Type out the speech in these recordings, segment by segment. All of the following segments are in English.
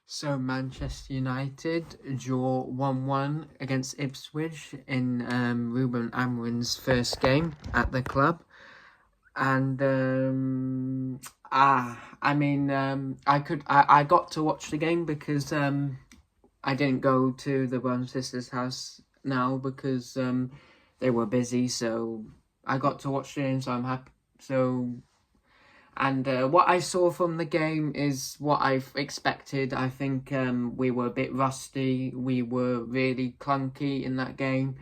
So Manchester United draw 1-1 against Ipswich in Ruben Amorim's first game at the club. And I got to watch the game because I didn't go to the brother and sister's house now because they were busy, so I got to watch the game, so I'm happy. And what I saw from the game is what I've expected. I think we were a bit rusty. We were really clunky in that game.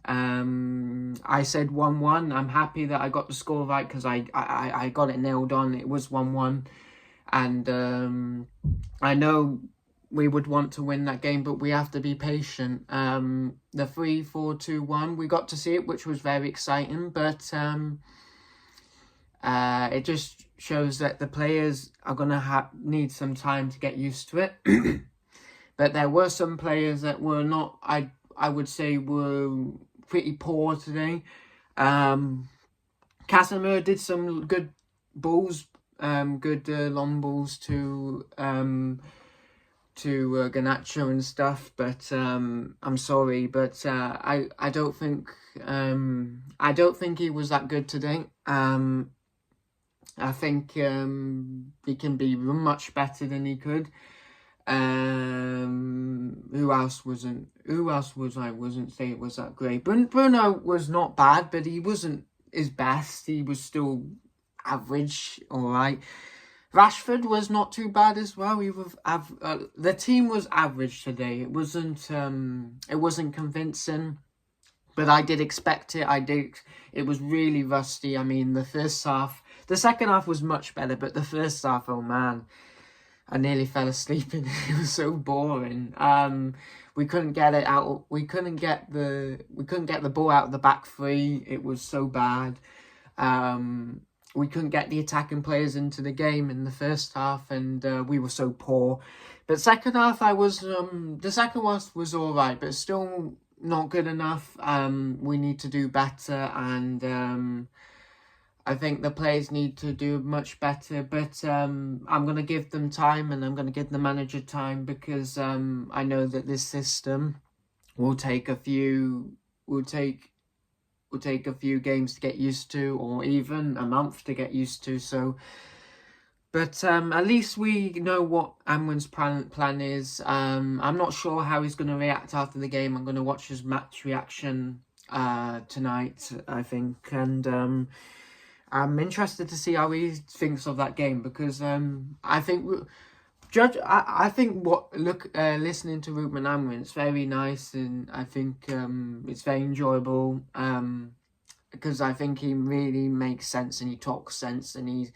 I said 1-1. I'm happy that I got the score right because I got it nailed on. It was 1-1. And I know we would want to win that game, but we have to be patient. The 3-4-2-1, we got to see it, which was very exciting, but it just shows that the players are going to need some time to get used to it. But there were some players that were not, I would say, were pretty poor today. Casemiro did some good balls, good long balls to Garnacho and stuff, but I'm sorry, but I don't think he was that good today. I think he can be much better than he could. Who else was I wasn't saying it was that great. Bruno was not bad, but he wasn't his best. He was still average, alright. Rashford was not too bad as well. The team was average today. It wasn't convincing, but I did expect it. It was really rusty. I mean, the second half was much better, but the first half, oh man, I nearly fell asleep in it. It was so boring. We couldn't get it out. We couldn't get the ball out of the back three. It was so bad. We couldn't get the attacking players into the game in the first half, and we were so poor. But second half, the second half was all right, but still not good enough. We need to do better, and I think the players need to do much better. But I'm going to give them time, and I'm going to give the manager time, because I know that this system will take a few games to get used to, or even a month to get used to. So, but at least we know what Amrin's plan is. I'm not sure how he's going to react after the game. I'm going to watch his match reaction tonight, I think, and I'm interested to see how he thinks of that game, because I think listening to Ruben Amorim, it's very nice, and I think it's very enjoyable, because I think he really makes sense, and he talks sense, and he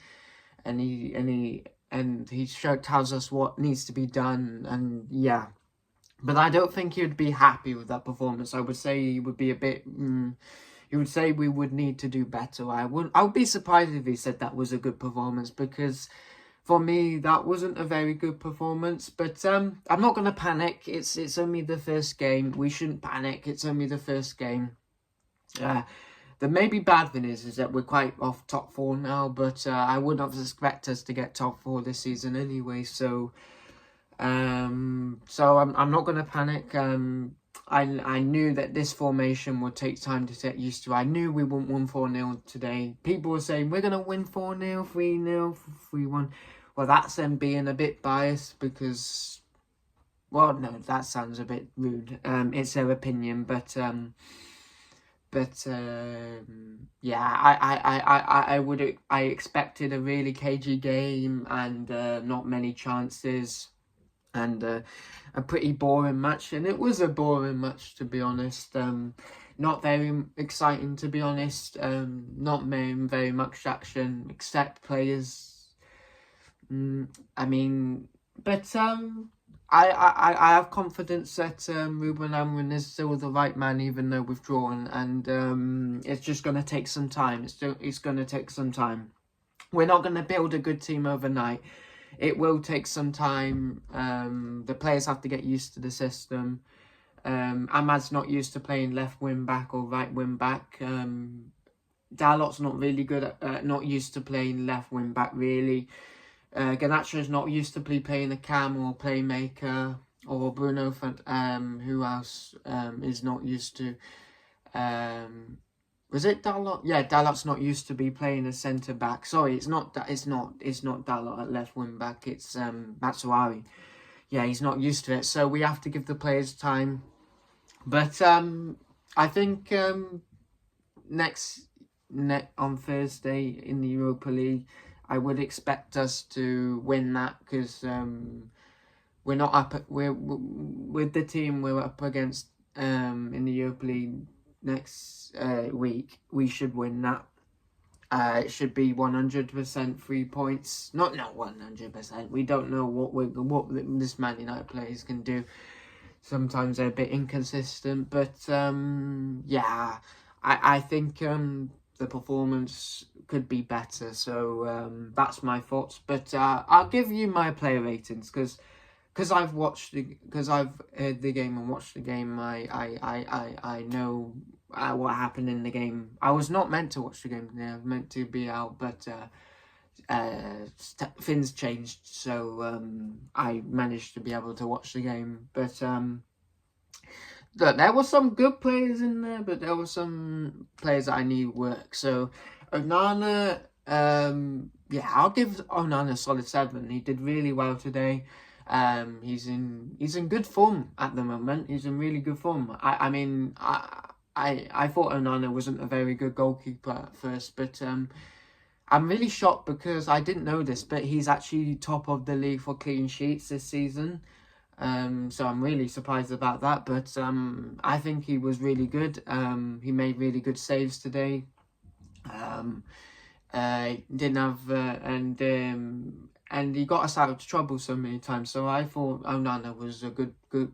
tells us what needs to be done, and yeah. But I don't think he would be happy with that performance. I would say he would be a bit. He would say we would need to do better. I would be surprised if he said that was a good performance, because for me that wasn't a very good performance. But I'm not going to panic. It's only the first game. We shouldn't panic. It's only the first game. The maybe bad thing is that we're quite off top four now, but I wouldn't expect us to get top four this season anyway. So I'm not going to panic. I knew that this formation would take time to get used to. I knew we wouldn't win 4-0 today. People were saying we're going to win 4-0, 3-0, 3-1. Well, that's them being a bit biased, because, well, no, that sounds a bit rude. It's their opinion, but yeah, I expected a really cagey game, and not many chances, and a pretty boring match, and it was a boring match, to be honest. Not very exciting, to be honest. Not very much action, except players. I mean, but I have confidence that Ruben Amorim is still the right man, even though we've drawn, and it's just going to take some time. It's going to take some time. We're not going to build a good team overnight. It will take some time. The players have to get used to the system. Ahmad's not used to playing left wing back or right wing back. Dalot's not really good at, not used to playing left wing back, really. Garnacho's not used to be playing a cam or playmaker, or Bruno, who else is not used to, was it Dalot? Yeah, Dalot's not used to be playing a centre back. Sorry, it's not Dalot at left wing back. It's Matsuari. Yeah, he's not used to it, so we have to give the players time. But I think on Thursday in the Europa League, I would expect us to win that, because we're not up. We're with the team we're up against in the Europa League next week. We should win that. It should be 100% 3 points. Not 100%. We don't know what this Man United players can do. Sometimes they're a bit inconsistent, but yeah, I think the performance could be better. So that's my thoughts. But I'll give you my player ratings, because I've heard the game and watched the game. I know what happened in the game. I was not meant to watch the game. I was meant to be out, but things changed, so I managed to be able to watch the game. But there were some good players in there, but there were some players that I need work. So Onana, yeah, I'll give Onana a solid 7. He did really well today. He's in good form at the moment. He's in really good form. I mean, I thought Onana wasn't a very good goalkeeper at first, but I'm really shocked, because I didn't know this, but he's actually top of the league for clean sheets this season. So I'm really surprised about that. But I think he was really good. He made really good saves today. Didn't have and he got us out of trouble so many times. So I thought Onana was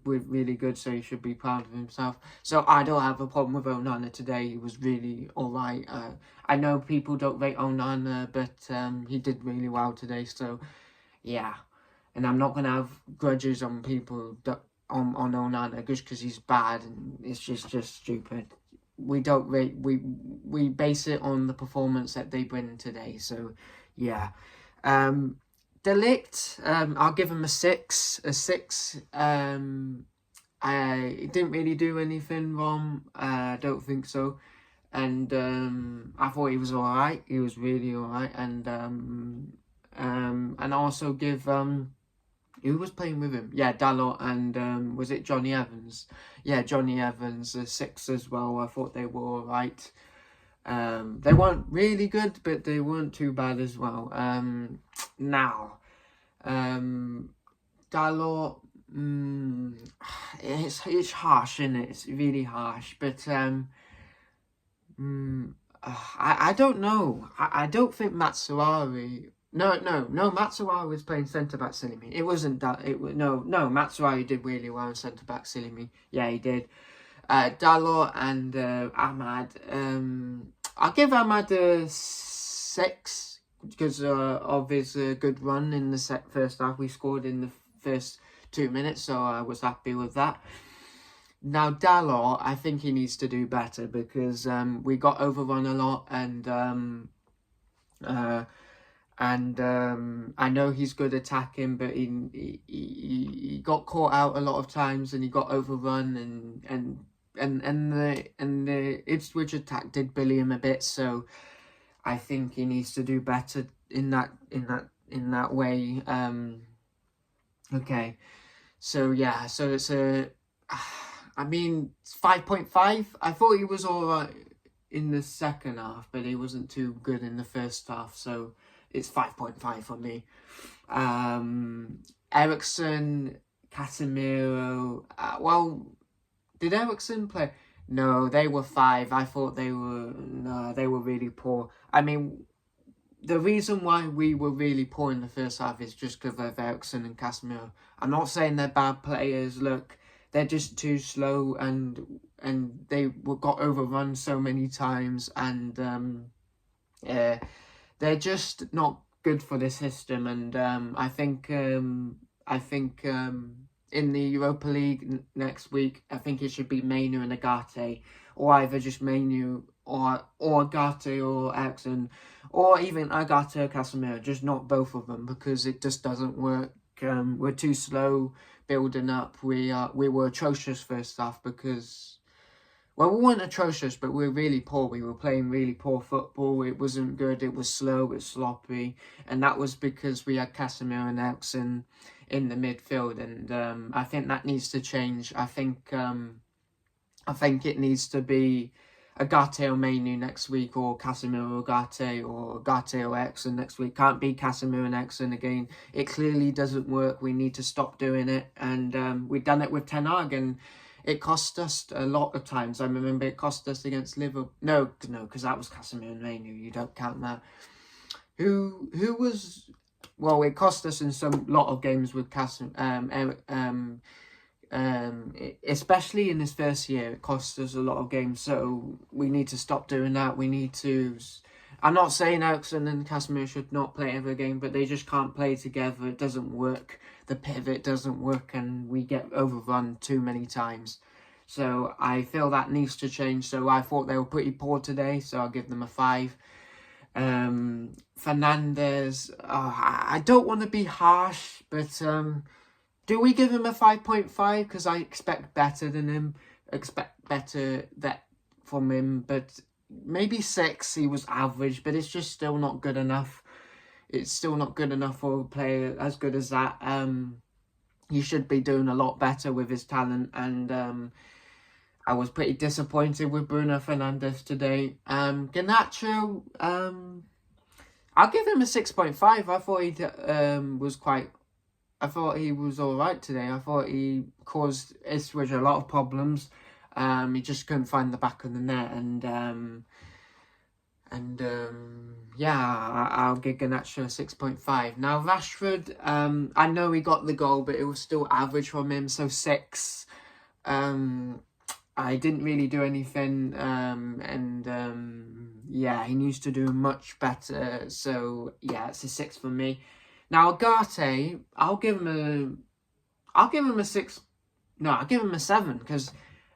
really good. So he should be proud of himself. So I don't have a problem with Onana today. He was really alright. I know people don't rate Onana, but he did really well today. So yeah, and I'm not gonna have grudges on people on Onana just because he's bad, and it's just stupid. We don't rate. We base it on the performance that they bring today. So yeah. Delict, I'll give him a 6. A 6. He didn't really do anything wrong. I don't think so. And I thought he was alright. He was really alright. And also give who was playing with him? Yeah, Dalot and was it Johnny Evans? Yeah, Johnny Evans, a 6 as well. I thought they were alright. They weren't really good, but they weren't too bad as well. Now, Dalot, it's harsh, isn't it? It's really harsh, but I don't know. I don't think Matsuari. No, Matsuari was playing centre back, silly me. It wasn't that. No, Matsuari did really well in centre back, silly me. Yeah, he did. Dalot and Ahmad. I'll give Ahmad a 6 because of his good run in the first half. We scored in the first 2 minutes, so I was happy with that. Now Dalot, I think he needs to do better because we got overrun a lot, and I know he's good attacking, but he got caught out a lot of times, and he got overrun, and the Ipswich attack did bully him a bit. So I think he needs to do better in that way. Okay, so yeah, so it's a. I mean, it's 5.5. I thought he was alright in the second half, but he wasn't too good in the first half. So it's 5.5 for me. Ericsson, Casemiro. Well, did Ericsson play? No, they were 5. I thought they were really poor. I mean, the reason why we were really poor in the first half is just because of Ericsson and Casemiro. I'm not saying they're bad players. Look, they're just too slow, and they got overrun so many times, and they're just not good for the system. And I think in the Europa League next week, I think it should be Mainu and Agate, or either just Mainu or Agate or Ericsson, or even Agate or Casemiro, just not both of them, because it just doesn't work. We're too slow building up. We were atrocious first half because, well, we weren't atrocious, but we were really poor. We were playing really poor football. It wasn't good. It was slow. It was sloppy, and that was because we had Casemiro and Ericsson in the midfield, and I think that needs to change. I think it needs to be Agate or Mainu next week, or Casemiro Agate, or Agate or Ericsson next week. Can't be Casemiro and Ericsson again. It clearly doesn't work. We need to stop doing it. And we've done it with Ten Hag, and it cost us a lot of times. I remember it cost us against Liverpool. No, because that was Casemiro and Mainu. You don't count that. Who was? Well, it cost us in some lot of games with Casemiro. Especially in his first year, it cost us a lot of games, so we need to stop doing that. We need to, I'm not saying Ericsson and Casemiro should not play every game, but they just can't play together. It doesn't work. The pivot doesn't work, and we get overrun too many times. So I feel that needs to change. So I thought they were pretty poor today, so I'll give them a 5. Fernandez, I don't want to be harsh, but do we give him a 5.5? Because I expect better than him. Expect better from him. But maybe 6. He was average, but it's just still not good enough. It's still not good enough for a player as good as that. He should be doing a lot better with his talent. And I was pretty disappointed with Bruno Fernandes today. Garnacho, I'll give him a 6.5. I thought he I thought he was all right today. I thought he caused Ipswich a lot of problems. He just couldn't find the back of the net, yeah, I'll give Garnacho a 6.5. Now Rashford, I know he got the goal, but it was still average from him, so 6. I didn't really do anything, yeah, he needs to do much better. So yeah, it's a 6 for me. Now Agate, I'll give him a 6. No, I'll give him a 7, because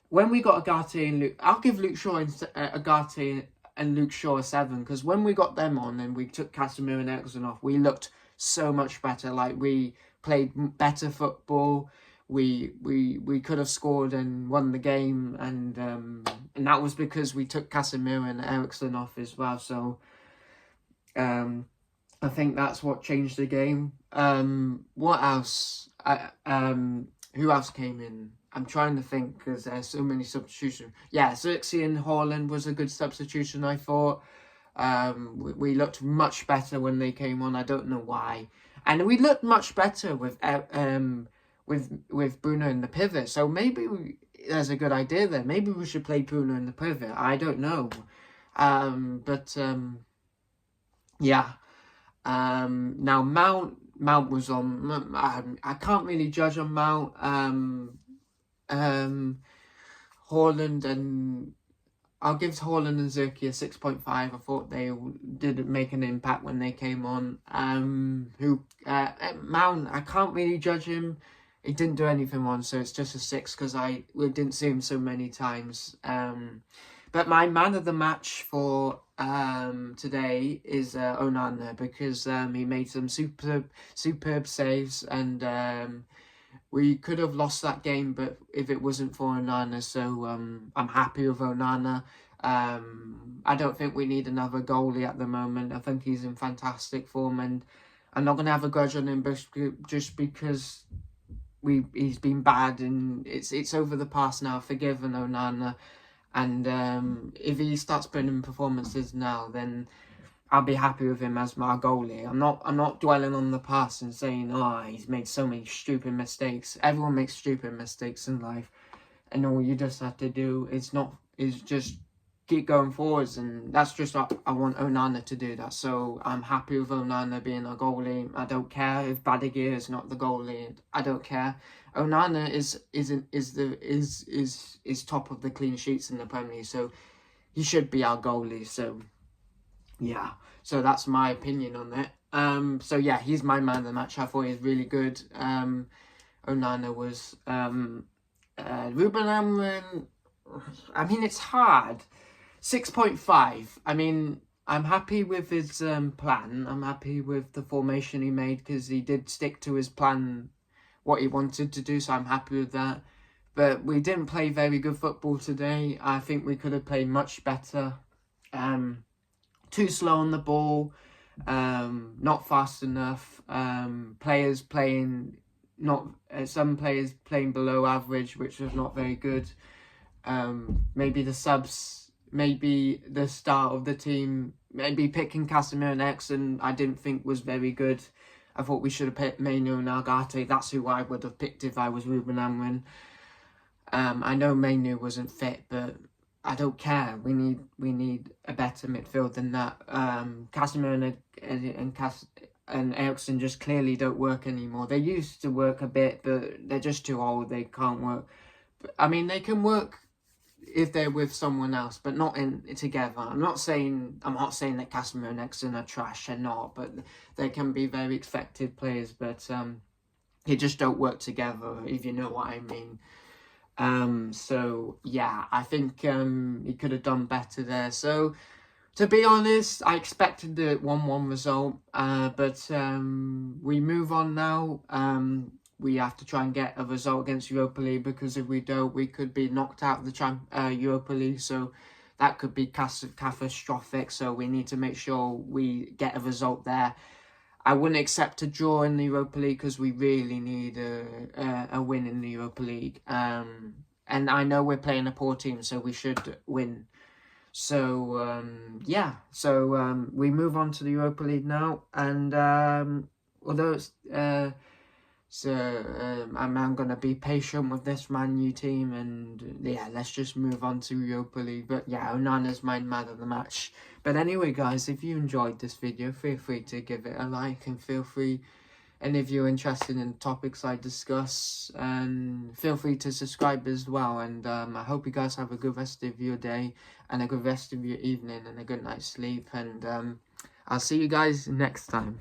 when we got Agate and Luke, I'll give Luke Shaw and Agate and Luke Shaw a 7, because when we got them on and we took Casemiro and Ericsson off, we looked so much better. Like, we played better football. We could have scored and won the game, and that was because we took Casemiro and Ericsson off as well. So I think that's what changed the game. What else? Who else came in? I'm trying to think, because there's so many substitutions. Yeah, Xerxes and Haaland was a good substitution, I thought. We looked much better when they came on. I don't know why. And we looked much better with Bruno in the pivot. So maybe there's a good idea there. Maybe we should play Bruno in the pivot. I don't know. Yeah. Now Mount was on. I can't really judge on Mount. Haaland, and I'll give Haaland and Xerxes a 6.5. I thought they didn't make an impact when they came on. Mount, I can't really judge him. He didn't do anything wrong, so it's just a 6, because we didn't see him so many times. But my man of the match for today is Onana, because he made some superb saves, and we could have lost that game, but if it wasn't for Onana, so I'm happy with Onana. I don't think we need another goalie at the moment. I think he's in fantastic form, and I'm not going to have a grudge on him just because he's been bad, and it's over the past now. I've forgiven Onana. And if he starts putting in performances now, then I'll be happy with him as my goalie. I'm not dwelling on the past and saying, he's made so many stupid mistakes. Everyone makes stupid mistakes in life, and all you just have to do is just keep going forwards, and that's just what I want Onana to do. That, so I'm happy with Onana being a goalie. I don't care if Badigier is not the goalie. I don't care. Onana is top of the clean sheets in the Premier League, so he should be our goalie. So yeah, so that's my opinion on it. So yeah, he's my man of the match. I thought he was really good. Onana was. Ruben Amorim, I mean, it's hard 6.5. I mean, I'm happy with his plan. I'm happy with the formation he made because he did stick to his plan, what he wanted to do, so I'm happy with that. But we didn't play very good football today. I think we could have played much better. Too slow on the ball, not fast enough. Players playing not some players playing below average, which was not very good. Maybe the subs, maybe the start of the team, maybe picking Casemiro and Eriksen, I didn't think was very good. I thought we should have picked Mainu and Agate. That's who I would have picked if I was Ruben Amorim. I know Mainu wasn't fit, but I don't care. We need a better midfield than that. Casemiro and Eriksen just clearly don't work anymore. They used to work a bit, but they're just too old. They can't work. I mean, they can work if they're with someone else, but not together. I'm not saying that Casemiro and Eriksen are trash. They're not, but they can be very effective players. But they just don't work together, if you know what I mean. So yeah, I think he could have done better there. So to be honest, I expected the 1-1 result, but we move on now. We have to try and get a result against Europa League, because if we don't, we could be knocked out of the Europa League. So that could be catastrophic. So we need to make sure we get a result there. I wouldn't accept a draw in the Europa League because we really need a win in the Europa League. And I know we're playing a poor team, so we should win. So, yeah. So, we move on to the Europa League now. And although it's... I'm going to be patient with this Man U team, and yeah, let's just move on to Europa League. But yeah, Onana's my man of the match. But anyway, guys, if you enjoyed this video, feel free to give it a like, and feel free, and if you're interested in topics I discuss, and feel free to subscribe as well. And I hope you guys have a good rest of your day, and a good rest of your evening, and a good night's sleep. And I'll see you guys next time.